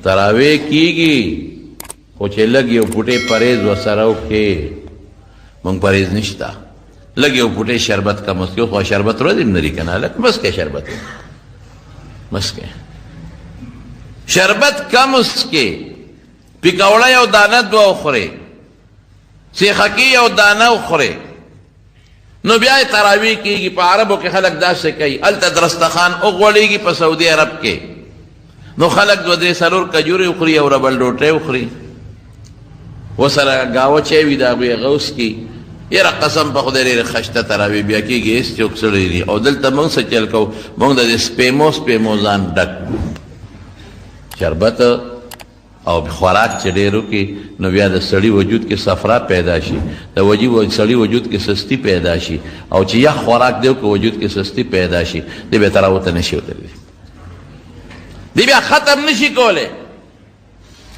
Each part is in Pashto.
تراوی کیږي خو چې لږ یو پوټی پرهیز ورسره وکړې مونږ پرهیز نشته لږ یو پوټی شربت کم وڅښو خو شربت ورځ هم لري که نه هلک بس کې شربت بس کې شربت کم وڅښې پکوړه یو دانه دوه وخورې سیخکي یو دانه وخورې نو بیا یې تراویح کېږي په عربو کې خلک داسې کوي هلته درستخان وغوړېږي په سعودي عرب کې نو خلک دوه درې څلور کجورې وخوري او ربل ډوټۍ وخوري ورسره ګاوه چای وي د هغوی هغه وڅکي یاره قسم په خدای ډېرې خشته تراویح بیا کېږي هېڅ څوک سړی دي او دلته موږ څه چل کوو موږ د دې سپیمو ځان ډک شربت او خوراک چې ډېر وکړي نو بیا د سړي وجود کې صفرا پیدا شي د سړي وجود کې سستی پیدا شي او چې یخ خوراک دی که وجود کې سستی پیدا شي دی بیا تراوته نشي وتلی دی بیا ختم نشي کولی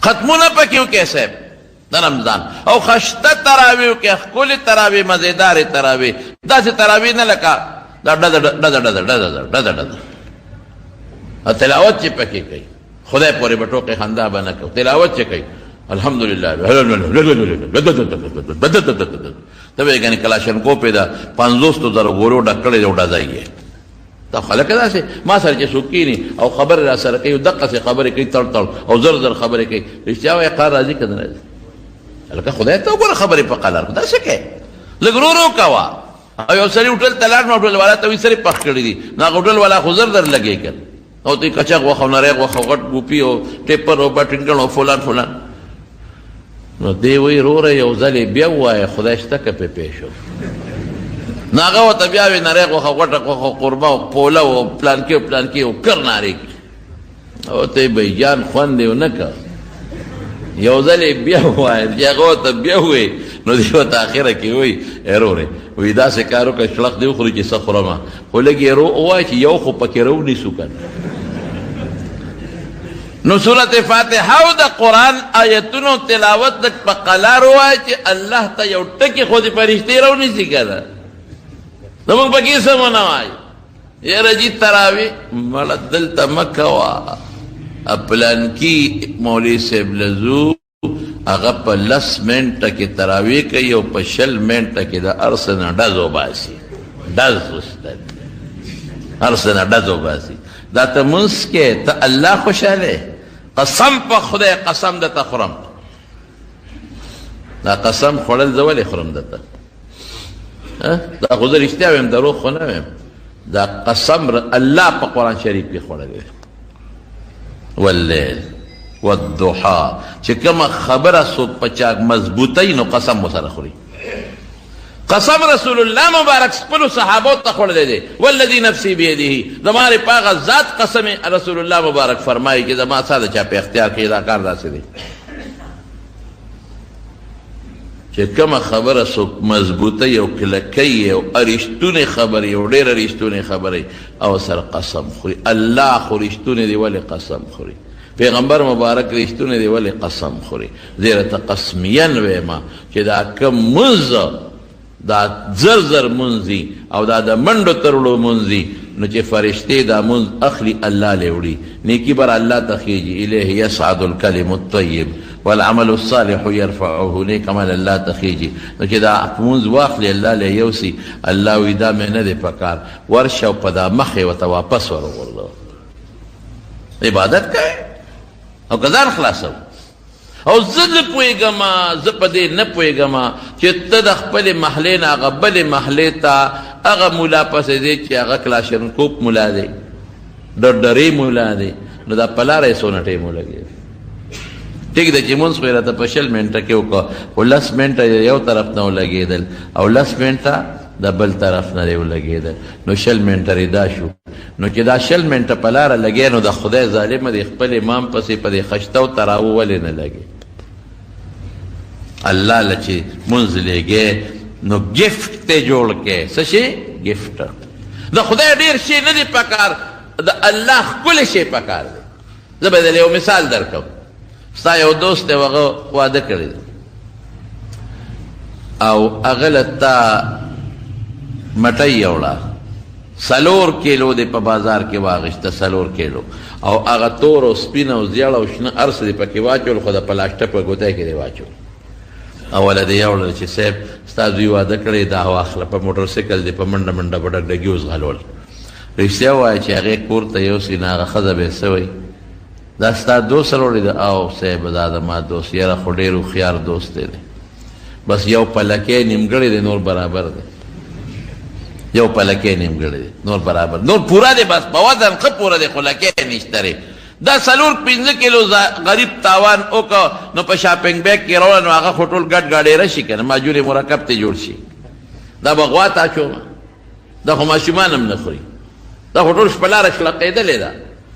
ختمونه پکې وکړئ صاحب د رمضان او خشته تراویح وکړئ ښکلې تراویح مزېدارې تراویح داسې تراویح نه لکه دا ډزه تلاوت چې پکې کوي خدای پورې به ټوقې خندا به نه کوو تلاوت چې کوي الحمدلله ته به یې ګنې کلاشنکوپ یې د 500,000 ګورو ډک کړی دی او ډزی یې دا خلک داسې ما سره چې څوک کښېني او خبرې را سره کوي دقسې خبرې کوي تړ او زر خبرې کوي رښتیا وایي قار راځي که نه راځي هلکه خدای ته وګوره خبرې په قلار داسې کوې لږ ورو کوه او یو سړي هوټل ته لاړ نو هوټل والا ته وایي سړي پخ کړي دي نو هغه هوټل والا خو زر در لګې کړ او تی کچک غوښه او نری غوښه او غټ ګوپي او ټیپر او بټنګن او فلان نو دی وایي وروره یو ځل یې بیا ووایه خدای شته که پې پېښ شو نو هغه ورته بیا وایي نری غوښه غټه غوښه او قورمه او پوله او پلانکې او کر نارې کړي او ته یې بهیجان خوند یې ونه که یو ځل یې بیا ووایه چې هغه ورته بیا ووایي نو دی ورته اخره کې وایي ارورې وایي داسې کار وکړه شړق دې وخوري چې څه خورمه خو لږ یې ووایه چې یو خو پکې رونیسو که نو سورت فاتحه او د قرآن آیتونو تلاوت لږ په قلار ووایه چې الله ته یو ټکي خو دې فرښتې رونیسي که نه نو موږ پکې څه ونه وایو یاره جي تراویح مړه دلته مه کوه پلانکي مولوي صاحب لزو هغه په 10 منټه کې تراویح کوي او په 20 منټه کې د هر څه نه ډز وباسي ډز استاد هر څه نه ډز وباسي دا ته منځ کې ته الله خوشحاله قسم په خدای قسم درته خورم دا قسم خوړل زه ولې خورم درته دا خو زه رښتیا ویم دروغ خو نه ویم دا قسم الله په قرآن شریف کې خوړلی واللیل والضحا چې کومه خبره څوک په چا مضبوطی نو قسم ورسره خوري قسم رسول الله مبارک خپلو صحابو ته خوړلی دی والذي نفسي بيده زما په هغه ذات قسم رسول الله مبارک فرمایي چې زما ستا د چا په اختیار کې دا کار داسې دی چې کومه خبره څوک مضبوطی او کلکۍ او رښتونې خبرې او ډېره رښتونې خبرې او سره قسم خوري الله خو رښتونې دی ولې قسم خوري پیغمبر مبارک رښتونې دی ولې قسم خوري زیره ته قسمیاً ویما چې دا کم منځ دا زر منځي او دا د منډو ترړو منځي نو چې فرشتې دا منځ اخلي الله له وړي نیکي بر الله ته خیږي الیه یصعد الکلم الطیب والعمل الصالح يرفعه نیک عمل الله ته خیږي نو چې دا منځ واخلي الله له یوسي الله وی دا مې نه دی پکار ورشه او په دا مخې ورته واپس ورغورځوه عبادت کوي او که ځان خلاصو او زه نه پوهېږم زه په دې نه پوهېږم چې ته د خپلې محلې نه هغه بلې محلې ته هغه ملا پسې دی چې هغه کلاشنکوپ ملا دی ډرډرې ملا دی نو دا په لاره یې څونه ټیم ولګېد ټیک ده چې مونځ خو یې راته په 20 منټه کې وکړه خو 10 منټه یو طرف نه ولګېدل او 10 منټه د بل طرف نه دی ولګېدل نو 20 منټه ردا شو نو چې دا 20 منټه په لاره لګې نو د خدای ظالمه د خپل امام پسې په دې خشته او تراوو ولې نه لګې الله له چې مونځ لګې نو ګفټ ته جوړ کې څه شي ګفټ د خدای ډېر شي نه دی پکار د الله ښکلی شی پکار دی زه به دلې یو مثال درکوم ستا یو دوست دی هغه واده کړی دی او هغه له تا مټۍ یوړه سلور کیلو دی په بازار کې واغشته، سلور کیلو، او هغه تور او سپین او زیړ او شنه هر څه دی پکې واچول، خو د پلاسټک په ګوتې کې دی واچول. اوله دی یوړل چې صاحب ستا زوی واده کړی دا واخله، په موټر سایکل دی په منډه منډه په ډګډګي اوس غلول. رښتیا ووایه چې هغې کور ته یوسي نه هغه ښځه به یې څه وایي دا ستا دوست راوړی ده؟ او صاحب دا زما دوست، یاره خو ډېر هوښیار دوست دی، بس یو پلکی نیمګړی دی، نور برابر دی. یو پلکی نیمګړی دی، نور برابر، نور پوره دی، بس په وزن ښه پوره دی، خو لکی نشته دی. دا 4-5 کیلو غریب تاوان وکړه نو په شاپنګ بیگ کې راوړه، نو هغه خو ټول ګډ ګاډېره شي که نه، ماجور مرکب ته جوړ شي. دا به غوا ته اچومه، دا خو ماشومان هم نه خوري، دا خو ټول شپه لاره شلقېدلې ده،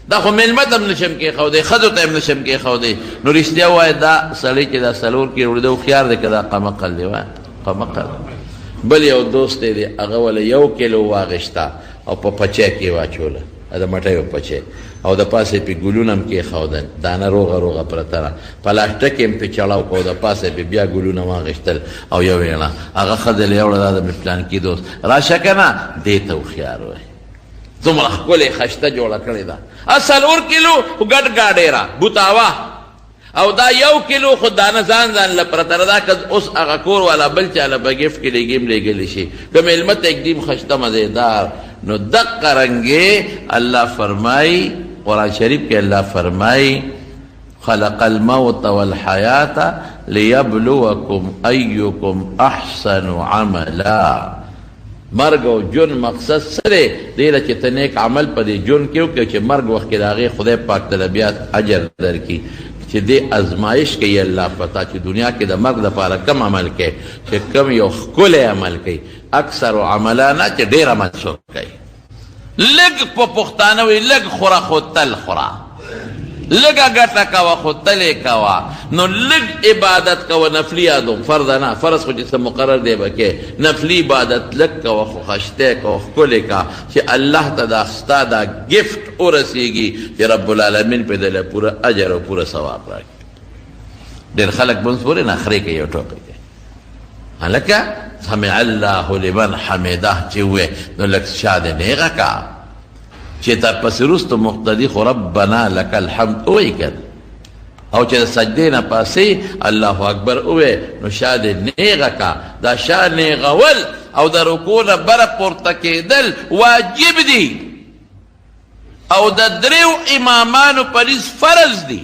دا خو میلمه ته هم نشم کېښودی، ښځو ته هم نشم کېښودی. نو رښتیا ووایه دا سړی چې دا 4 کیلو وړي ده هوښیار دی که دا قمقل دی؟ وایه قمقل. بل یو دوست دی هغه وله 1 کیلو واغېشته او په پچی کې واچوله، د مټیو پچی، او د پاسې پې ګلونه هم کېښودل، دانه روغه روغه پرته ده، پلاسټک یې هم پې چړاو کو، د پاسې پې بیا ګلونه واغېشتل او یو ویڼه. هغه ښځه له یوړه دا د مې پلانکي دوست راشه که نه، دې ته هوښیار وایي. څومره ښکلې خشته جوړه کړې ده. 4 کیلو ګډ ګاډېره بوتاوه، او دا 1 کیلو خو دانه ځان ځان له پرته ده، که اوس هغه کور والا بل چا له به ګفټ کې لېږي هم لېږلی شي، که میلمه ته اکدیم خشته مزېدار. نو دقه رنګې الله فرمایي قرآن شریف کې، الله فرمایي خلق الموت والحیات لیبلوکم ایکم احسن عملا. مرګ او جون مقصد څه دی؟ دی چې ته نیک عمل په دې جون کې وکړې چې مرګ وخت کې د هغې خدای پاک ته بیا اجر درکړي، چې دې ازمایش کوي الله پتا چې دنیا کې د مرګ دپاره کم عمل کوي، چې کم یو ښکلی عمل کوي. اکثر عمله نه چې ډېر عمل څوک کوي. لږ په پښتانه وایي لږ خوره خو تل خوره، لږه ګټه کوه خو تلې کوه. نو لږ عبادت کوه، نفلي یادوم، فرض نه، فرض خو چې څه مقرر دی به کې، نفلي عبادت لږ کوه خو خشتی کوه، ښکلې کوه، چې الله ته دا ستا دا ګفټ ورسېږي چې رب العالمین پې دله پوره اجر او پوره ثواب راکړي. ډېر خلک منځ پورې نخرې کوي او ټوکې کوي، هلکه سمع الله لمن حمده چې ووایې نو لږ شا دې نیغه کا، چې تر پسې وروسته مقتدي خو ربنا لک الحمد ووایي که او چې د سجدې نه پاسې الله اکبر ووایې نو شا دې نیغه کا. دا شا نیغول او د رکوع نه بره پورته کېدل واجب دي، او د 3 امامانو پریز فرض دي.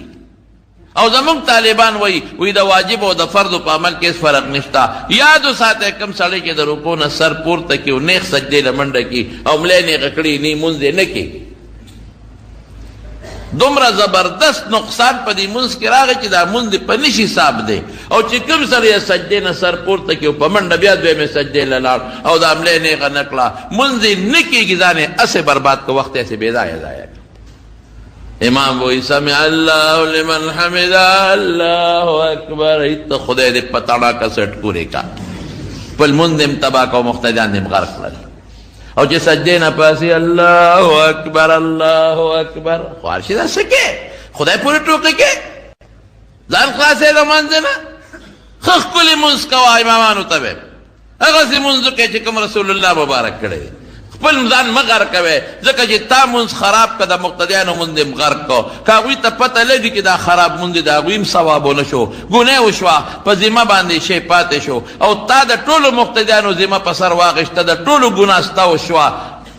او زمونږ طالبان وایي د واجب او د فرضو په عمل کې هېڅ فرق نشته. یاد وساتئ کوم سړی چې د رکوع نه سر پورته کړي او نیغ سجدې له منډه کړي او ملی نیغه کړي نی مونځ یې نه کړي، دومره زبردست نقصان په دې مونځ کې راغی چې دا مونځ د په نش حساب دی. او چې کوم سړی یې سجدې نه سر پورته کړي او په منډه بیا دویمې سجدې له لاړ او دا ملی نیغه نه کړه، مونځ یې نه کېږي، ځان یې هسې برباد که وخت یې هسې بېځایه ضایع کړه. امام وی سمع الله لمن حمده الله اکبر، ایت خدای دې په تړاکه سټ پورې کا، خپل مونځ دې تباه کا او مقتدیان دې غرق کړل. او چې سجدې نه پاسې الله اکبر الله اکبر، خو هر شي دا څه کې خدای پورې ټوکې کې ځان خلاصې د منځ نه. ښه ښکلي مونځ کوه امامانو ته به هغسې مونځ وکړې چې کوم رسول الله مبارک کړی دی. خپل ځان مه غرق کوې، ځکه چې تا مونځ خراب که د مقتدیانو مونځ دې غرق کو، که هغوی ته پته لګي چې دا خراب مونځ دی د هغوی هم ثواب ونه شو، ګناه وشوه، په ذمه باندې شی پاتې شو، او تا د ټولو مقتدیانو ذمه په سر واخېسته، د ټولو ګناه ستا وشوه،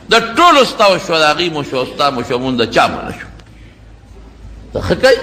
د ټولو ستا وشوه، د هغوی مو شو، ستا مو شو، مونځ د چا مو نه شو. ته ښه کوې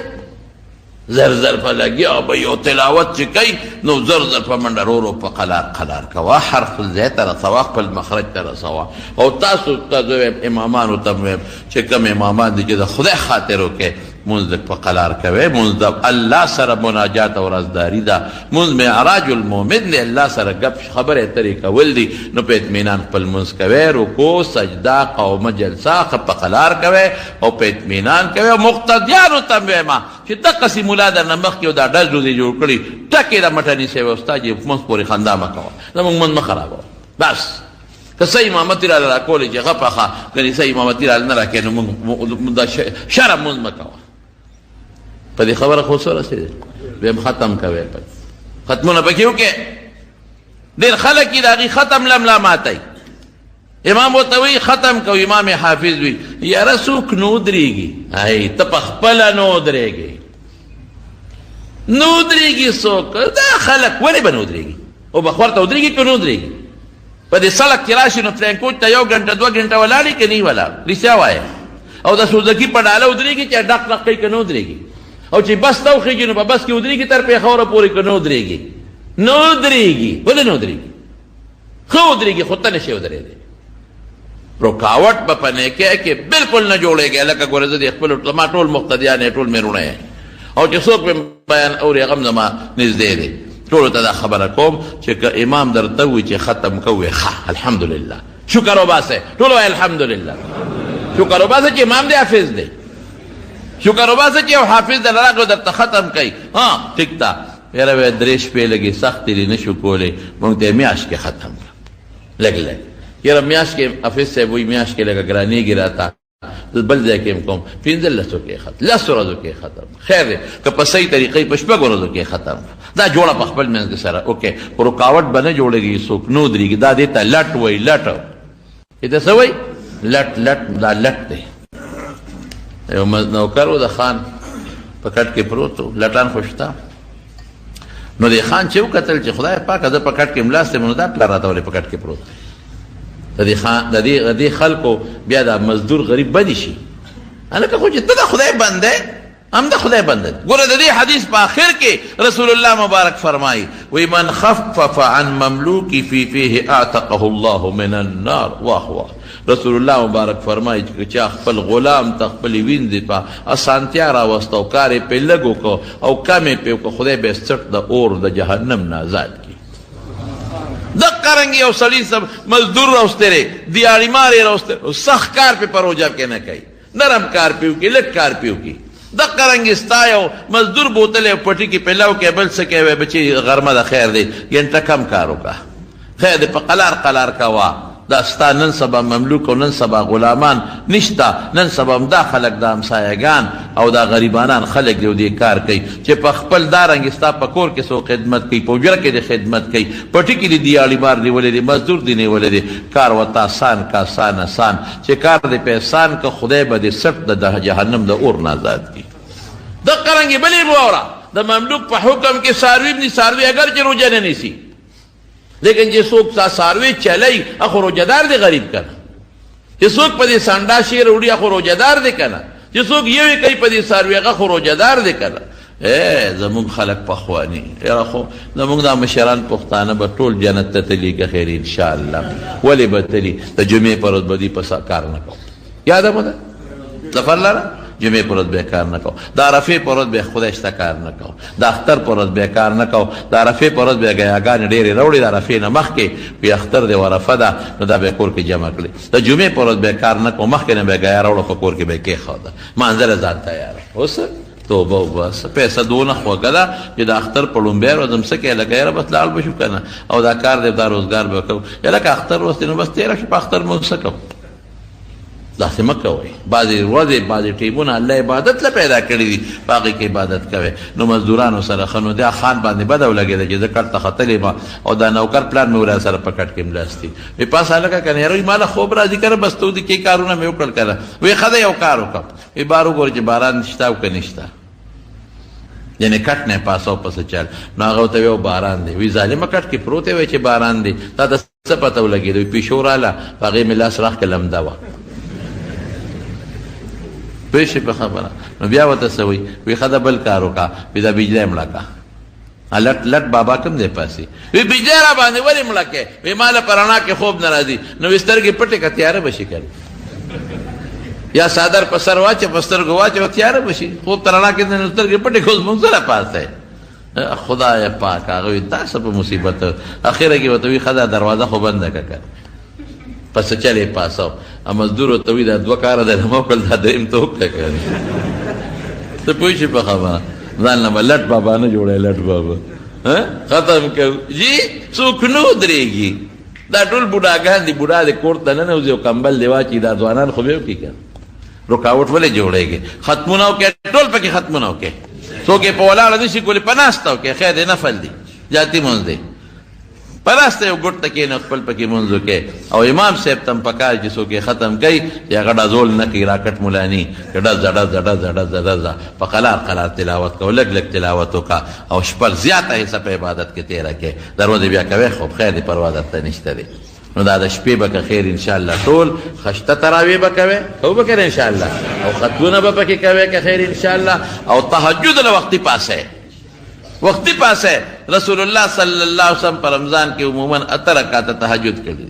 زر زر په لګیا به یو تلاوت چې کوي نو زر زر په منډه رو رو په قلار قلار کوه، حرف ځای ته رسوه، خپل مخرج ته رسوه. او تاسو ته زه وایم امامانو ته م وایم چې کوم امامان دي چې د خدای خاطر وکړئ مونځ په قلار کوئ، مونځ د الله سره مناجات او رازداري ده، مونځ معراج المؤمن دی، الله سره ګپ خبرې اترې کول دي. نو په اطمینان خپل مونځ کوئ، رکوع سجده قومه جلسه په قلار کوئ او په اطمینان کوئ. او مقتدیانو ته م وایم چې دقسې ملا درنه مخکې او دا ډز ډوزې جوړ کړي ټکې د مټه نیسئ او ستا چې مونځ پورې خندا مه کوه، زمونږ مونځ مه خرابوه. بس که څه امامتي راله راکولې چې غپه ښه، که څه امامتي راله نه راکوې نو مونږ دا شرم مونځ مه کوه. په دې خبره خو څه رسېدې ویم ختم کوئ، ختمونه پکې وکړې. ډېر خلک یې د هغې ختم لملا ماتئ، امام وتوی ختم کو. امام حافظ وی یاره څوک نو درېږي، ای ته پخپله نو درېږي، نو درېږي څوک؟ دا خلک ولې به نو درېږي؟ او بخور ته ودرېږي که نو درېږي؟ په دې سړک کې راشي نو فرینکوچ ته 1 غنټه 2 غنټه ولاړې که نه ولاړ؟ رښتیا وایه. او د سوزکي په ډاله ودرېږي چې ډک ډک کوي که نه ودرېږي؟ او چې بس ته وخېږي نو په بس کې ودرېږي تر پېښوره پورې که نه ودرېږي؟ نه ودرېږي. ولې نه ودرېږي؟ ښه ودرېږي خو ته نشې ودرېدی. رکاوټ به په نیکۍ کې بلکل نه جوړېږي. لکه ګوره زه د خپلو ما ټول مقتدیان یې ټول مې رونه او چې څوک مې بیان اوري هغه هم زما نږدې دی. ټولو ته دا خبره کوم چې که امام درته ووایي چې ختم کوئ ښه الحمدلله شکر وباسئ. ټول وایي الحمدلله. شکر وباسئ چې امام دی حافظ دی. شکر وباسئ چې یو حافظ دی راغی درته ختم کوي. ها ټیک ده یاره وایي 3 شپې لږې سختې دي نه شو کولی مونږ ته یې میاشت کې ختم کړه لږ لږ. یاره میاشت کې حافظ صاحب وایي میاشت کې لږه ګرانېږي راته بل ځای کې هم کوم 15 کې ختم 10 ورځو کې ختم. خیر دی که په صحیح طریقې په 6 ورځو کې ختم دا جوړه په خپل منځ کې سره اوکې. خو رکاوټ به نه جوړېږي څوک نو درېږي. دا دې ته لټ وایي. لټ دې څه وایي؟ لټ لټ دا لټ دی. یو نوکر و د خان په کټ کې پروت و لټان خو شته. نو د خان چې وکتل چې خدای پاکه زه په کټ کې ملاست یم نو دا پلار راته ولې په کټ کې پروت دی؟ د دې خلکو بیا دا مزدور غریب بدی شي. هلکه خو چې ته د خدای بنده هم د خدای بنده. ګوره د دې حدیث په آخر کې رسول الله مبارک فرمایي وی من خفف عن مملوکی فی فیه اعتقه الله من النار. واه واه. رسول الله مبارک فرمایي چې چا خپل غلام ته خپلې وینځې په اسانتیا راوسته او کار یې پرې لږ وکړو او کم یې پرې وکړو خدای به یې څټ د اور د جهنم نه آزاد کړي. دقه رنګ یو سړي مزدور راوستی دی دیاړي مار یې راوستی سخت کار پې په روژه کې نه کوي نرم کار پې وکړي لږ کار پې وکړي. دقه رنګ ستا یو مزدور بوتل یې پټي کې پې لو کې بل څه کوي بچي غرمه د خیر دی ګنټه کم کار وکړه خیر دی په قلار قلار کوه. دا ستا نن سبا مملوک او نن سبا غلامان نشته. نن سبا هم دا خلک دا همسایهګان او دا غریبانان خلک دی او دې کار کوي چې په خپل دا رنګ ستا په کور کې څوک خدمت کوي په حجره کې د خدمت کوي پټي کې د دیاړي مار نیولی دی مزدور دی نیولی دی. کار ورته آسان که آسان چې کار دی په احسان که خدای به دې سټ د جهنم د اور نه آزاد کړي. دقه رنګې بلې واوره د مملوک په حکم کې څاروي ابن څاروي اگر چې روژه نه نیسي لیکن چې څوک څاروي چلی اخو روژهدار دی غریب کنه. چې څوک په دې سانډا شیر وړي اخو روژهدار دی کنه. چې څوک یوې کوي په دې څاروي هغه خو روژهدار دی کنه. زمونږ خلک پخواني یاره خو زمونږ دا مشران پښتانه به ټول جنت ته تلي که خیر انشاءالله. ولې به تلي؟ د جمعې پر ورځ به دوی په کار نه کوو. یاده مو ده سفر لره جمعې پر ورځ به کار نه کوو. د عرفې پر ورځ به خدای شته کار نه کوو. د اختر پر ورځ به کار نه کوو. د عرفې پر ورځ به ګیاګانې ډېرې راوړي د عرفې نه مخکې وي اختر دی عرفه ده نو دا به کور کې جمع کړي. د جمعې پر ورځ به کار نه کوو مخکې نه به ګیا راوړو په کور کې به کېښوده مانځله ځان تیاره اوس توبه وباسه. پیسه دونه خوږه ده چې د اختر په لومبۍ ورځ هم څه کوې لکه یاره بس لاړ به شو که نه او دا کار دی دا روزګار به کوو یا لکه اختر وروستې نو بس تېره شو په اختر مو څه کوو. داسې مه کوئ. بعضې ورځې بعضې ټیمونه الله عبادت له پیدا کړي دي په هغې کې عبادت کوئ. نو مزدورانو سره ښه نو دا خان باندې بده ولګېده چې زه کټ ته ختلی ما او دا نوکر پلان مې ورا سره په کټ کې ملاستي وی پاس هلکه که نه یاره ما له خوب راځي که نه بس تو دې کې کارونه مې وکړل که نه وی ښه ده یو کار وکړه وی بار وګوره چې باران شته او که نشته یعنې کټ نه پاسو پسې چل نو هغه ورته وی باران دی وی ظالمه کټ کې پروت وی چې باران دی تا ته څه پته ولګېده وی پیشو راله په هغې مې لاس راخ که لمده وه پېښې په خبره نو بیا ورته څه وایي وی ښه ده بل کار وکړه وی دا بجلی مړه کړه. لټ لټ بابا کوم دی پاسې وی بجلی را باندې ولې مړه کړې وی ما له په رڼا کې خوب نه راځي نو وی سترګې پټې که تیاره به شي که یا صادر په سر واچه په سترګو واچه تیاره به شي خوب ته رڼا کې نو سترګې پټې کړو زموږ سره پاس دی. خدای پاک هغه وی دا څه په مصیبت اخره کې ورته وی ښه ده دروازه خو بنده که که پس چلې پاسو مزدور ورته وي دا 2 کاره دی ما وکړل دا درېیم ته وکړه که ته پوه شي په خبره ځان نه به لټ بابا نه جوړی لټ بابا ختم کوو جي څوک نو درېږي. دا ټول بوډاګان دي بوډا د کور ته ننوځي او کمبل دی واچي دا ځوانان خو به وکړي که رکاوټ ولې جوړېږي. ختمونه وکړې ټول پکې ختمونه وکړې څوک یې په ولاړه نه شي کولی په ناسته وکړې خیر دی نفل دی جاتي مونځ دی پراسته یو ګټ ته کښېنه خپل پکې منځ وکړې او امام صاحب ته هم پکار چې څوک یې ختم کوي چې هغه ډزول نه کوي راکټ ملاني چې ډزه ډزه ډزه ډزه ډزه په قلار قلار تلاوت کوه لږ لږ تلاوت وکړه او شپه زیاته حصه په عبادت کې تېره کړې دروازې بیا کوې خو خیر دی پروا درته نشته دی نو دا د شپې به که خیر انشاءالله ټول خشته تراویح به کوې او به کوې انشاءالله او ختمونه به پکې کوې که خیر انشاءالله او تهجد له وختي پاسه وقتی پاس ہے رسول اللہ صلی اللہ علیہ وسلم پر رمضان کے عموماً 8 رکعات تہجد کړي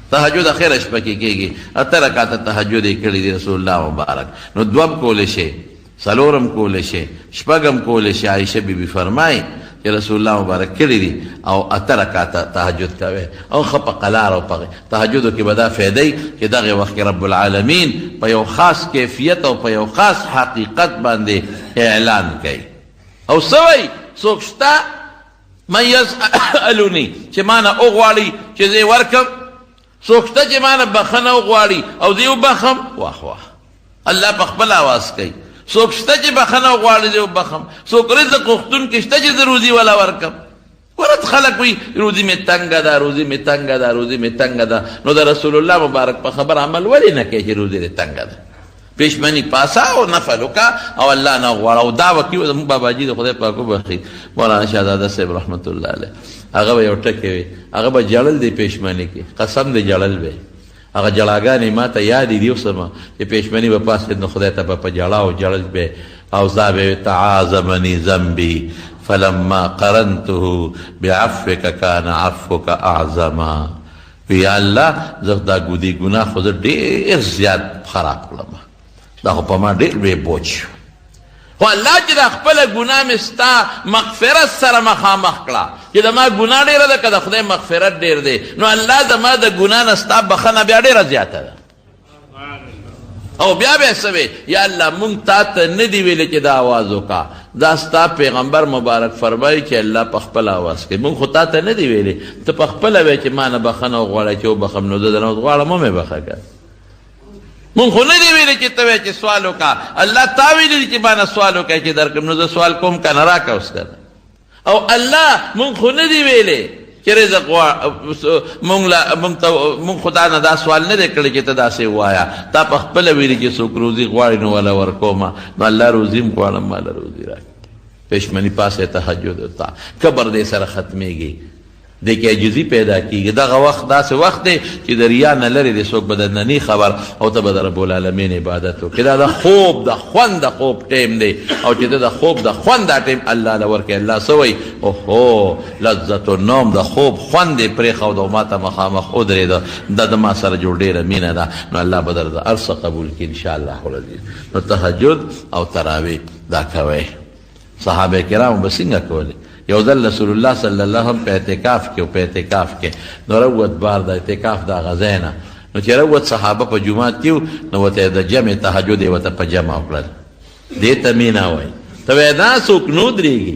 تہجد اخر شپه کې کېږي 8 رکعات تہجد یې کړي دي رسول الله مبارک نو دوم کولی شي څلورم کولی شي شپږم کولی شي عایشه بیبي فرمایي چې رسول الله مبارک کړي دي او 8 رکعات تہجد کوي او ښه په قلار او په تہجدو کې به دا فایده ای چې دغه وخت کې رب العالمین په یو خاص کیفیت او په یو خاص حقیقت باندې اعلان کوي او سوی څوک شته من یسألونی چې مانه وغواړي چې زه یې ورکم څوک شته چې مانه بخښنه وغواړي او زه یې وبخم واه واه الله په خپل آواز کوي څوک شته چې بخښنه وغواړي زه یې وبخم څوک رزق غوښتونکی شته چې زه روزي والا ورکم ورته خلک وایي روزي مې تنګه ده روزي مې تنګه ده روزي مې تنګه ده نو د رسول الله مبارک په خبر عمل ولې نه کوي چې روزي دې تنګه ده پیشمنی پاسا او نفل وکا او الله نه غواړه او دا وکي زموږ باباجي د خدای پاک وبخي مولانا شهزاده صاحب رحمت الله علیه هغه به یو ټکی وي هغه به جړل دی پیشمنی کې قسم دی جړل به هغه جړاګانې ما ته یاد دي اوسمه چې پیشمنی به پاس نو خدای ته په جړا او جړل به او ذابه تعاظمني ذنبي فلما قرنته بعفوك كان عفوك اعظما یا الله زه دا ګناه خو ډېر زیات خراب کړم دا خو په ما ډېر لوی بوج خو الله چې دا خپله ګناه مې ستا مغفرت سره مخامخ کړه چې زما ګناه ډېره ده که د خدای مغفرت ډېر دی نو الله زما د ګناه نه ستا بخښنه بیا ډېره زیاته ده او بیا به څه وی یا الله مونږ تا ته نه دي ویلې چې دا آواز وکړه دا ستا پیغمبر مبارک فرمایي چې الله په خپل آواز کوي مونږ خو تا ته نه دي ویلې ته په خپله وایې چې ما نه بخښنه وغواړه چې وبخم نو زه درنه غواړم مې بخښه که مونږ خو نه دي ویلې چې ته وایې چې سوال وکړه الله تا ویلي چې ما نه سوال وکړه چې درکړم نو زه سوال کوم که نه راکړه اوس که او الله مونږ خو نه دي ویلې چې رزق مونږ خدا نه دا سوال نه دی کړی چې ته داسې ووایه تا په خپله ویلي چې څوک روزي غواړي نو وله ورکومه نو الله روزي م غواړم ماله روزي راکړي پېشمني پاسې تهجد وتا قبر دې سره ختمېږي دې کې عجزي پیدا کېږي دغه وخت داسې وخت دی چې د ریا نه لرې دی څوک به درنه نی خبر او ته به د رب العالمین عبادت وکړې دا د خوب د خوند د خوب ټیم دی او چې ته د خوب د خوند دا ټیم الله له ورکړي الله څه وایي اوهو لذت النوم د خوب خوند یې پرېښود او ما ته مخامخ ودرېده دا د ما سره جوړ ډېره مینه ده نو الله به در د هر څه قبول کړي انشاءالله العزیز نو تهجد او تراویح دا کوئ صحابه کرامو به څنګه کولې یو ځل رسول الله صلی الله علیه وسلم په اعتکاف کې نو روت بار د اعتکاف د غځای نه نو چې روت صحابه په جومات کې نو ورته د جمع تهجد یې ورته په جمع وکړل دې ته مینا وایي ته وایې دا څوک نو درېږي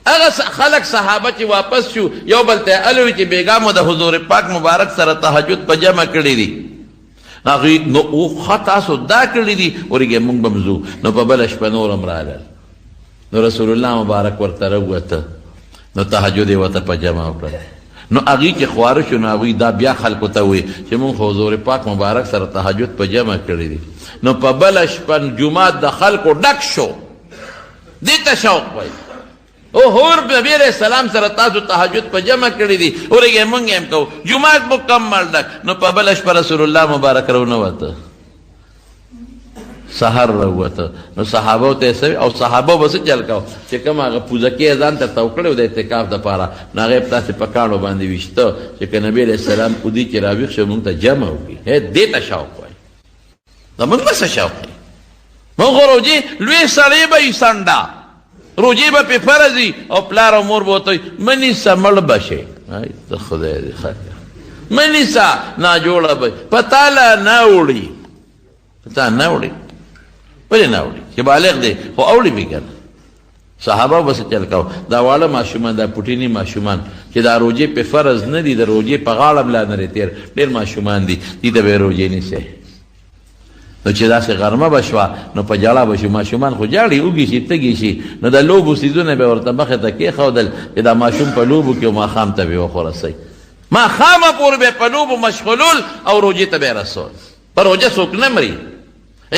هغه خلک صحابه چې واپس شو یو بل ته الوي چې بیګا مو د حضور پاک مبارک سره تهجد په جمع کړی دي هغوی نو ښه تاسو دا کړي دي ورېږې مونږ به ځو نو په بله شپه نور هم راغلل نو رسول الله مبارک ورته راووته نو تهجد یې ورته په جمع وکړل نو هغوی چې خواره شو نو هغوی دا بیا خلکو ته وایي چې مونږ خو حضور پاک مبارک سره تهجد په جمع کړی دي نو په بله شپه جومات د خلکو ډک شو دې ته شوق وایي او هور نبی علیہ السلام سره تاسو تهجد په جمع کړی دي ورېږې مونږ هم کوو جومات مکمل ډک نو په بله شپه رسول الله مبارک راونوته سحر راووته نو صحابو ته څه او صحابو به څه چل کوو چې کوم هغه پوزکې ځان ته تاو کړی و د اعتکاف دپاره نو هغه یې تاسې په کاڼو باندې ویشته چې که نبي علیه السلام ودي چې راویښ شو مونږ ته جمع وکړي دې ته شوق وایي دا مونږ به څه شوق وایي مونږ خو روجې لوی سړی به یې سنډه روجې به پې فرض وي او پلار او مور به ورته وایي مه نیسه مړ به شې ته خدای دې خیر مه نیسه ناجوړه به په تاله نه وړي په تا نه وړي ولې نه وړي چې بالغ دی خو اوړي به که نه صحابه به څه چل کوو دا واړه ماشومان دا پوټیني ماشومان چې دا روجې پې فرض نه دي د روجې په غاړه ملا نه تېر ډېر ماشومان دي دي ته به یې روجې نیسئ نو چې داسې غرمه به شوه نو په ژړا به شو ماشومان خو ژاړي اوږي شي تږي شي نو د لوبو څیزونه به ورته مخې ته کېښودل چې دا ماشوم په لوبو کې ماښام ته به یې وخورسئ ماښامه پورې به په لوبو مشغولول او روجې ته به یې رسول په روجه څوک نه مري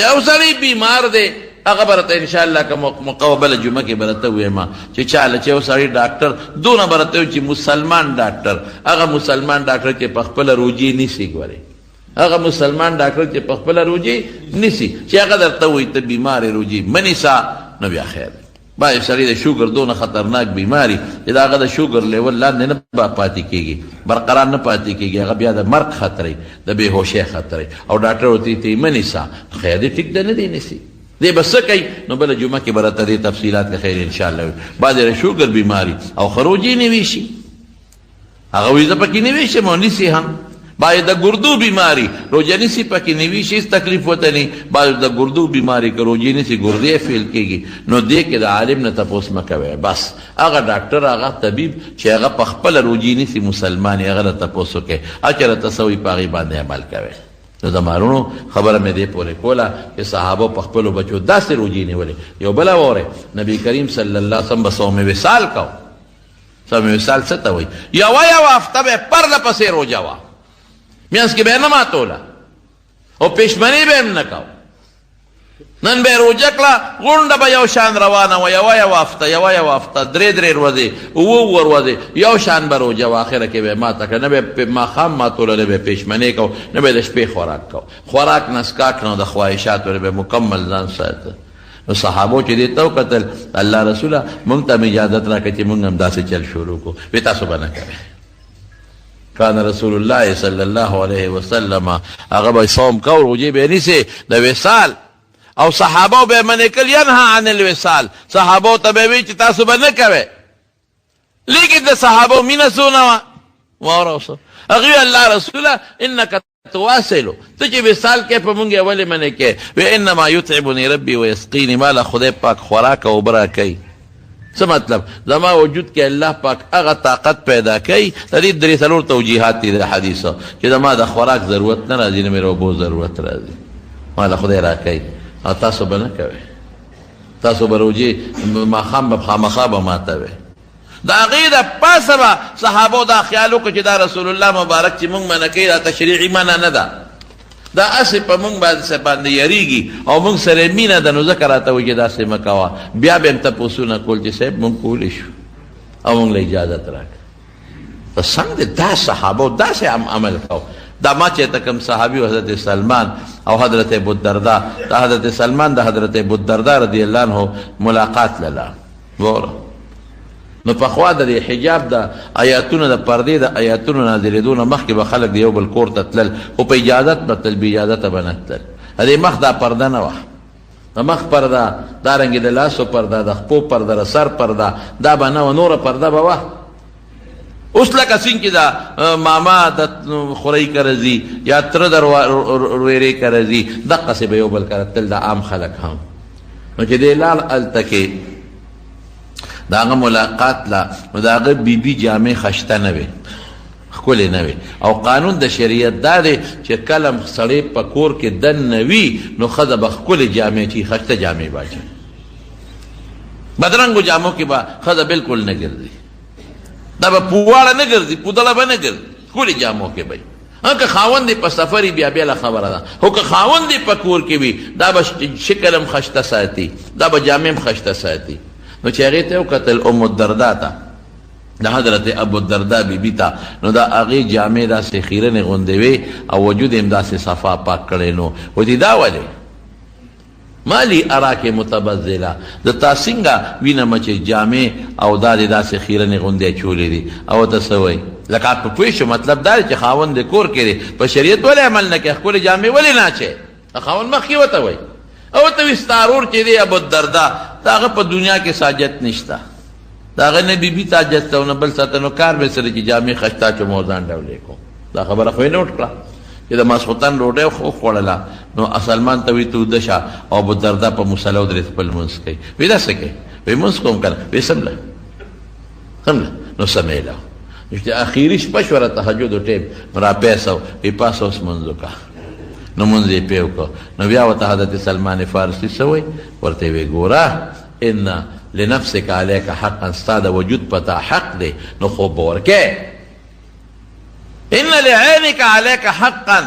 یو سړی بیمار دی هغه به راته انشاءالله که مقابله جمعه کې به راته ووایم چې چاله چې یو سړی ډاکټر دونه به راته وي چې مسلمان ډاکټر هغه مسلمان ډاکټر چې په خپله روجې نیسي ګورې هغه مسلمان ډاکټر چې په خپله روجې نیسي چې هغه درته وایي ته بیمارې روجې مه نیسه نو بیا خیر بعضې سړی د شوګر دونه خطرناک بیماري چې د هغه د شوګر لیول لاندې نه پاتې کېږي برقرار نه پاتې کېږي هغه بیا د مرګ خطرې د بېهوشۍ خطرې او ډاکټر ورته ته یې مه نیسه خیر دې ټیک ده نه دی نیسي دی به څه کوي نو بله جمعه کې به راته دې تفصیلات که خیر انشاءالله وي بعضې د شوګر بیماري او ښه روجې نه ویشي هغه وایي زه پکې نه ویشم او نیسي هم بعض د ګردو بیماری روجه نیسي پکې نه وي هېڅ تکلیف ورته نه بعض د ګردو بیماری که روجې نیسي ګردې فیل کېږي نو دې کې د عالم نه تپوس مه کوئ بس هغه ډاکټر هغه طبیب چې هغه په خپله روجې نیسي مسلمان یې هغه نه تپوس وکړئ اچرته څه وایي په هغې باندې عمل کوئ نو د مارونو خبره مې دې پورې کوله چې صحابه په خپلو بچو داسې روجې نیولې یو بله واورئ نبي کریم صلی الله علیه وسلم به صوم وصال کو صوم وصال څه ته وایي یوه هفته به پرله پسې روجه وه میانس کې به یې نه ماتوله او پېشمني به هم نه کو نن به یې روجه کړه غونډه به یو شان روانه وه یوه هفته درې ورځې اووه ورځې یو شان به روجه وه اخره کې به یې ماته کړه نه به یې ماښام ماتوله نه به یې پېشمنۍ کو نه به یې د شپې خوراک کو خوراک نسکاک نه د خواهشاتو نه به مکمل ځان ساته نو صحابو چې دې ته وکتل الله رسوله مونږ ته هم اجازت راکړه چې مونږ هم داسې چل شروع کړو وی تاسو به نه کوئ کان رسول الله صلی الله علیه وسلم هغه به صوم کو روجې به یې نیسې د وصال او صحابو به منې کړل ینهی عن الوصال صحابو ته به وی چې تاسو به نه کوئ لیکن د صحابو مینه څونه وه واوره اوس هغوی الله رسوله انک تواصلو ته چې وصال کې په مونږ یې ولې منې کې وی انما یطعمني ربي ویسقیني ماله خدای پاک خوراک او اوبه راکوي څه مطلب زما وجود کې الله پاک هغه طاقت پیدا کوي د دې درې څلور توجیحات دي د حدیثو چې زما د خوراک ضرورت نه راځي نه مې اوبو ضرورت راځي ماله خدای راکوي او تاسو به نه کوئ تاسو به روجې ماښام به خامخا به ماتوئ د هغې د پاسه به صحابو دا خیال وکړو چې دا رسول الله مبارک چې مونږ منع کوي دا تشریعي منع نه ده دا اسې په مونږ باندې یریږي او مونږ سره مینه ده نو ځکه راته وایي چې داسې مه کوه بیا به هم تپوسونه کول چې صاحب مونږ کولی شو او مونږ له اجازت راکړه په څنګه دا صحابو داسې عمل کو دا ما چې ته کوم صحابي حضرت سلمان او حضرت ابوالدرداء د حضرت سلمان د حضرت ابوالدرداء رضی الله عنه ملاقات لله وره نو پخوا د حجاب د آیاتونو د پردې د آیاتونو نازلېدو نه مخکې به خلک د یو بل کور ته تلل خو په اجازت به تلل بې اجازته به نه تلل د مخ دا پرده نه وه د مخ پرده دارنګې د لاسو پرده د خپو پرده د سر پرده دا به نه وه نوره پرده به وه اوس لکه څنګه چې دا ماما د خورۍ کره ځي یا تره د رویرې کره ځي دقسې به یو بل کره تل د عام خلک هم نو چې دی لال هلته کې د هغه ملاقات لا نو د هغه بیبي جامې خشته نه وې ښکلې نه وې او قانون د شریعت دا دی چې کله سړی په کور کې دننه وي نو ښځه به ښکلې جامې چې خشته جامې به اچوي بدرنګو جامو کې به ښځه بلکل نه ګرځي دا به پواړه نه ګرځي پودله به نه ګرځي ښکلې جامو کې به که خاوند په سفر وي بیا بېله خبره ده خو که خاوند په کور کې وي دا به شکل هم خشته ساتي دا به جامې هم خشته ساتي نو چې هغې ته یې وکتل ام الدرداء ته د حضرت ابوالدرداء بیبي ته نو د هغې جامې داسې خیرنې غوندې وې او وجود یې هم داسې صفا پاک کړی نو ودي دا ولې مالی اراکې متبذله د تا څنګه وینم چې جامې او دا دې داسې خیرنې غوندې اچولې دي او ته څه وایي لکه په پوه شو مطلب دا دی چې خاوند د کور کې دی په شریعت ولې عمل نه کوي ښکلې جامې ولې نه اچوي خاوند مخکې ورته وایي او ته وایي ستا ورور چې دی ابوالدرداء د هغه په دنیا کې ساجت نشته د هغه نه بیبي ته حاجت ته او نه بل ساته نو کار به سره چې جامې خشته اچوم او ځان ډولې کوم دا خبره خو یې نوټ کړه چې د ماسخوتن ډوډۍ خو خوړله نو سلمان ته وایي ته اوده شه او ابوالدرداء په مصله ودرېد خپل لمونځ کوي وایي دا څه کوي وایي لمونځ کوم که نه وایي سمله نو سمیله چې اخیري شپه شوه را تهجدو ټیم را پیسه وایي پاسه اوس لمونځ وکړه نو مونځ یې پې وکړو. نو بیا ورته حضرت سلمان فارسي څه وایي؟ ورته یې وایي ګوره ان لنفسک علیک حقا، ستا د وجود پتا حق دی نو خوب به ورکې. ان لعینک علیک حقا،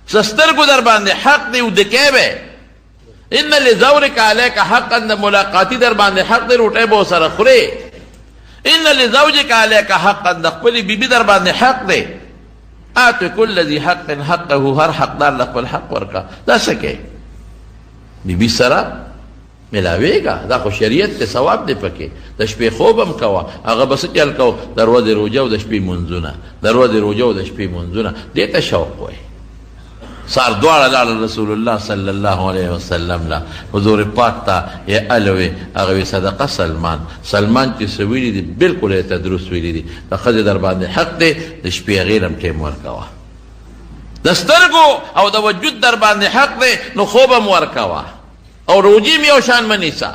سترګو در باندې حق دی ودې کې به. ان لزورک علیک حقا، د ملاقاتي در باندې حق دی روټۍ به ورسره خورې. ان لزوجک علیک حقا، د خپلې بیبي در باندې حق دی. آت کل ذی حق حقه، هر حقدار له خپل حق ورکا. دا څه کوي؟ بیبي سره ملاویږه، دا خو شریعت ته ثواب دی پکې. د شپې خوب هم کوه، هغه به څه چل کو؟ د ورځې روژه او د شپې منځونه، د ورځې روژه او د شپې منځونه، دې ته شوق وایي. سار دواړه لاړل رسول الله صلی الله علیه وسلم لا حضور پاک ته یې الوي. هغه وی صدقه سلمان. سلمان چې څه ویلي دي بالکل یې تدرس ویلي دي. د ښځې در باندې حق دی، د شپې هغې هم ټیم ورکوه. د سترګو او د وجود در باندې حق دی نو خوب هم ورکوه. او روجي م یو شان منیسه.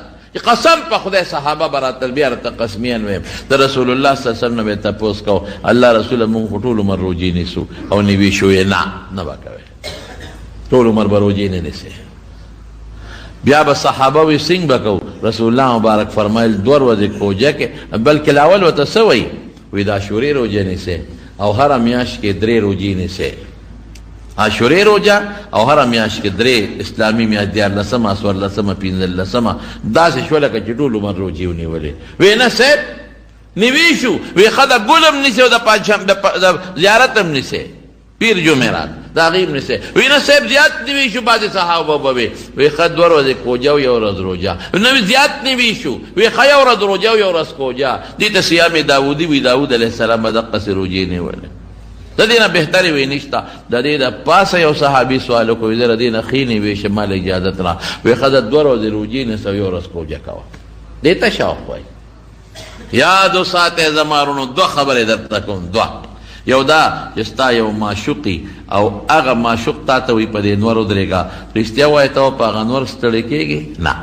قسم په خدای صحابه براتل بیا راته قسمیان ویم د رسول الله صلی الله علیه وسلم به تپوس کو الله رسول مونږ په ټول عمر روجي نیسو او نیوي شوې نه به کوئ، ټول عمر به روجي نه نیسئ. بیا به صحابه وی څنګه به کوو؟ رسول الله مبارک فرمایل 2 ورځې روژه کې بلکې لاول ورته څه وایي؟ وی د عاشورې روژه نیسئ او هره میاشت کې 3 روجي نیسئ. عاشورې روژه او هره میاشت کې 3 اسلامي میاشت 14 14 15 داسې شوه لکه چې ټول عمر روجي ونیولې. وی نه صاحب نیوي شو. وی ښه د ګل هم نیسئ او د زیارت هم نیسئ، پیر جمعرات دا غیب نیسئ. وی نه صاحب زیات نیوي شو. بعضې صحابه به وی وی ښه 2 ورځې کوجه او 1 ورځ روژه. نو زیات نیوي شو. وی ښه 1 ورځ روژه او 1 ورځ کوجه. دې ته صیام داودي وی داود علیه السلام به دقسې روجې نیولې. د دې نه بهترې وی نشته. د دې د پاسه یو صحابي سوال وکړو، زه د دې نه ښې نیوي شم مال اجازت را. وی ښه د 2 ورځې روجې نیسه او 1 ورځ کوجه کوه. دې ته شوق وایي. یاد وساتئ زما وروڼو 2 خبرې درته کوم. 2 یو دا چې ستا یو معشوقي او هغه معشوق تا ته وایي په دې نور ودرېږه، رښتیا وایه ته په هغه نور ستړی کېږي؟ نه،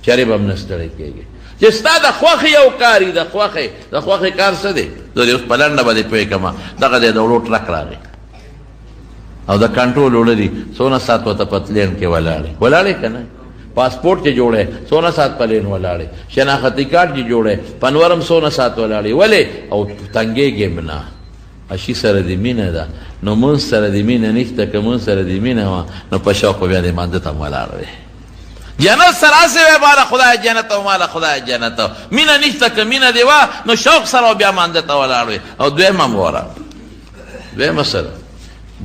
چرې به هم نه ستړی کېږي. چې ستا د خوښې یو کار وي، د خوښې کار څه دی؟ زه دې اوس په لنډه باندې پوه کړم. دغه دی د وړو ټرک راغی او د کنټرول وړه دي 16 ساعت ورته په پلین کې ولاړې که نه؟ پاسپورټ چې جوړی 16 ساعت پلین ولاړې، شناختی کارت چې جوړی پنورم 16 ساعت ولاړې. ولې؟ او تنګېږم نه. اشي سره دې مینه ده نو مونځ سره دې مینه نشته. که مونځ سره دې مینه وه نو په شوق بیا دې مانځه ته ولاړ وې. جنت سره هسې وی ماله خدای جنت او ماله خدای جنت. مینه نشته که مینه دې وه نو شوق سره بیا مانځه ته ولاړ وې. او دویمه م وره، دویمه سره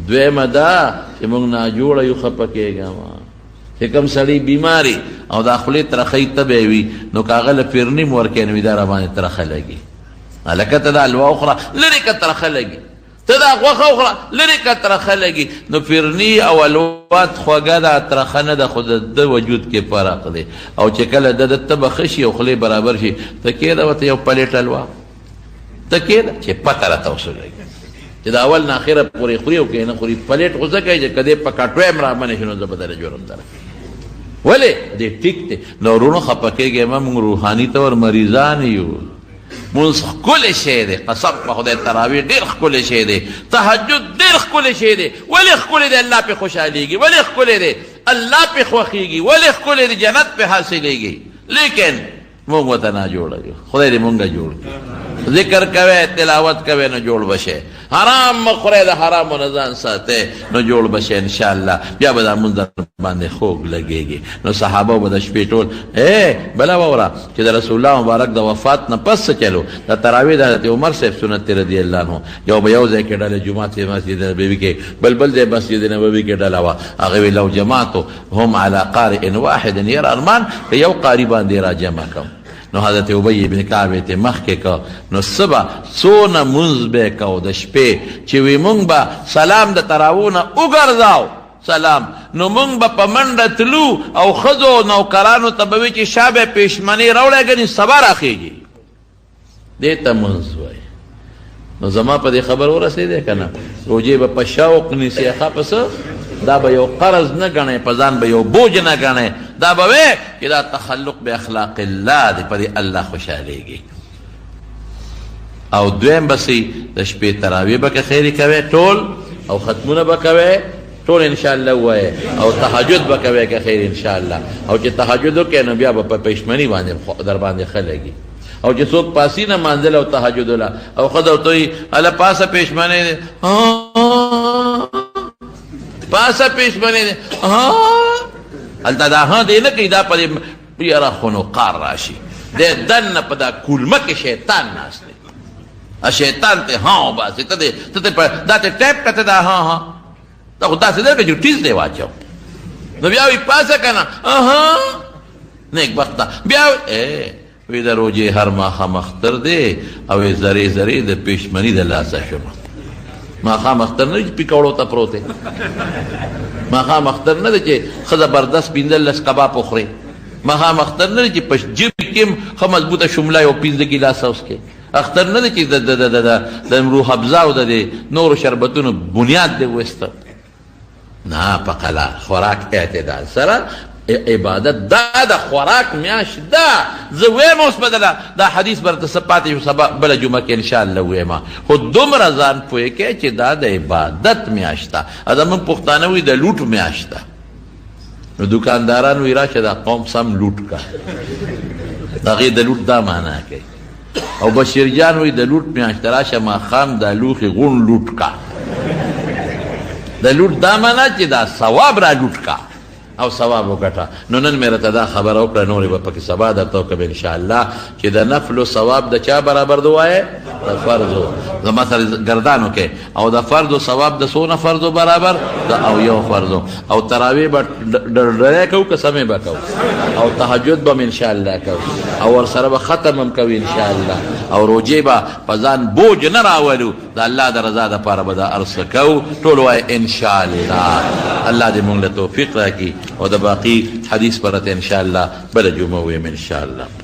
دویمه دا چې مونږ ناجوړه یو خفه کېږم. چې کوم سړی بیماري او دا خولې ترخی تبی وي نو که هغه له پیرني م ورکوي نو دا راباندې ترخه لګي. هلکه ته دا حلوا وخوره لرې که ترخه لګي، ته دا غوښه وخوره لرې که ترخه لګي. نو پیرني او حلوات خوږه ده، ترخه نه ده، خو د وجود کې فرق دی. او چې کله د تبه ښه شي او خولې برابر شي ته کېده ورته یو پلیټ حلوا ته کېده چې پته راته وسولېږي چې د اول نه اخره پورې خوري او که نه خوري. پلیټ خو ځکه چې که دې په کټوی هم راباندې شي نو زه به دله جرم درکړم. ولې؟ دې ټیک دی. نو وروڼو خفه کېږئ مه، موږ روحاني طور مریضان یو. مونځ ښکلی شی دی، قسم په خدای. تراویح ډېر ښکلی شی دی، تهجد ډېر ښکلی شی دی. ولې ښکلی دی؟ الله پې خوشحالېږي. ولې ښکلی دی؟ الله پې خوښېږي. ولې ښکلی دی؟ جنت پې حاصلېږي. لیکن مونږ ورته ناجوړه یو. خدای دې مونږه جوړ کړي. ذکر کوئ تلاوت کوئ نو جوړ بشئ. حرام مه خورئ، د حرامو نه ځان ساتئ نو جوړ بشئ انشاءالله. بیا به دا مونځ در باندې خوږ لګېږي. نو صحابه به د شپې ټول بله واوره چې د رسول الله مبارک د وفات نه پس څه چلو. د تراویح د حضرت عمر صاحب سنت رضی الله عنه یو به یو ځای کې ډله جومات مسجد نبوي کې، بل ځای مسجد نبوي کې ډله وه. هغه وی لو جماعتو هم علی قارئ واحد یره ارمان که یو قاري باندې را جمع کړم. نو حضرت ابی بن کعب ته مخکې که نو سبا څونه مونځ به کو د شپې چې وی مونږ به سلام د تراویح نه وګرځاو سلام، نو مونږ به په منډه تلو او ښځو نوکرانو ته به وي چې شا به پېشمنۍ راوړی ګنې سبا راخېږي. دې ته مونځ وایي. نو زما په دې خبر ورسېدی که نه؟ روجې به په شوق نیسي. ښه په څه؟ دا به یو قرض نه ګڼئ، په ځان به یو بوج نه ګڼئ. دا به وی چې دا تخلق باخلاق الله دی، په دې الله خوشحالېږي. او دویم بسې د شپې تراویح به که خیرې کوئ ټول او ختمونه به کوئ ټول ان شاء الله وای او تهجد به کوي که خیر ان شاء الله او چې تهجد وکړي نو بیا به په پښمنی باندې در باندې خلګي او چې څوک پاسی نه مانځل او تهجد ولا او خدای ته اله پاسه پښمنه پاسه پښمنه الته دا ها دې نه کې دا په یاره خونو قار راشي د دن په دا کولمه کې شیطان ناس دی ا شیطان ته ها باسي ته دا ته ټیپ کته دا ها دا خو داسې دی چې ټیز دی واچو نو بیا وي پاسه کنه نیک بخت بیا وی د روجې هر ماښام اختر دی او زری زری د پښمنی د لاسه شوم ماښام اختر نه چې پیکوړو ته پروت دی ماښام اختر نه دی چې ښه زبردست پنځه لس کباب وخورې ماښام اختر نه دی چې په جیب کې ښه مضبوطه شمله یو پنځه ګیلاسه وڅښې اختر نه دی چې د روح افزا او د نورو شربتونو بنیاد دی ویسته نه په قلا خوراک اعتدال سره عبادت دا د خوراک میاشت ده زه ویم اوس بدله دا حدیث برته څه پاتې شو سبا بله جمعه کې انشاءالله ویمه خو دومره ځان پوه کې چې دا د عبادت میاشت ده زموږ پښتانه وایي د لوټ میاشت ده نو دوکانداران وایي راشه دا قوم سم لوټ کا د هغې د لوټ دا معنا کوي او بشیر جان وایي د لوټ میاشت راشه ماښام دا لوښې غون لوټ کا د لوټ دا معنا چې دا ثواب را لوټ کا او ثواب وګټه نو نن مې راته دا خبره وکړه نورې به پکې سبا درته وکړم انشاءالله چې د نفلو ثواب د چا برابر دی وایې د فرضو زما سره ګردان وکړې او د فرضو ثواب د څونه فرضو برابر د او یو فرضو او تراویح به ډرډرۍ کوو که سمې به کوو او تهجد به م انشاءالله کوو او ورسره به ختم هم کوو انشاءالله او روجې به په ځان بوج نه راولو د الله د رضا دپاره به دا ارڅ کوو ټول وایې انشاءالله الله دې موږ له توفیق راکړي او د باقي حدیث پرته انشاءالله بله جمعه ویم انشاءالله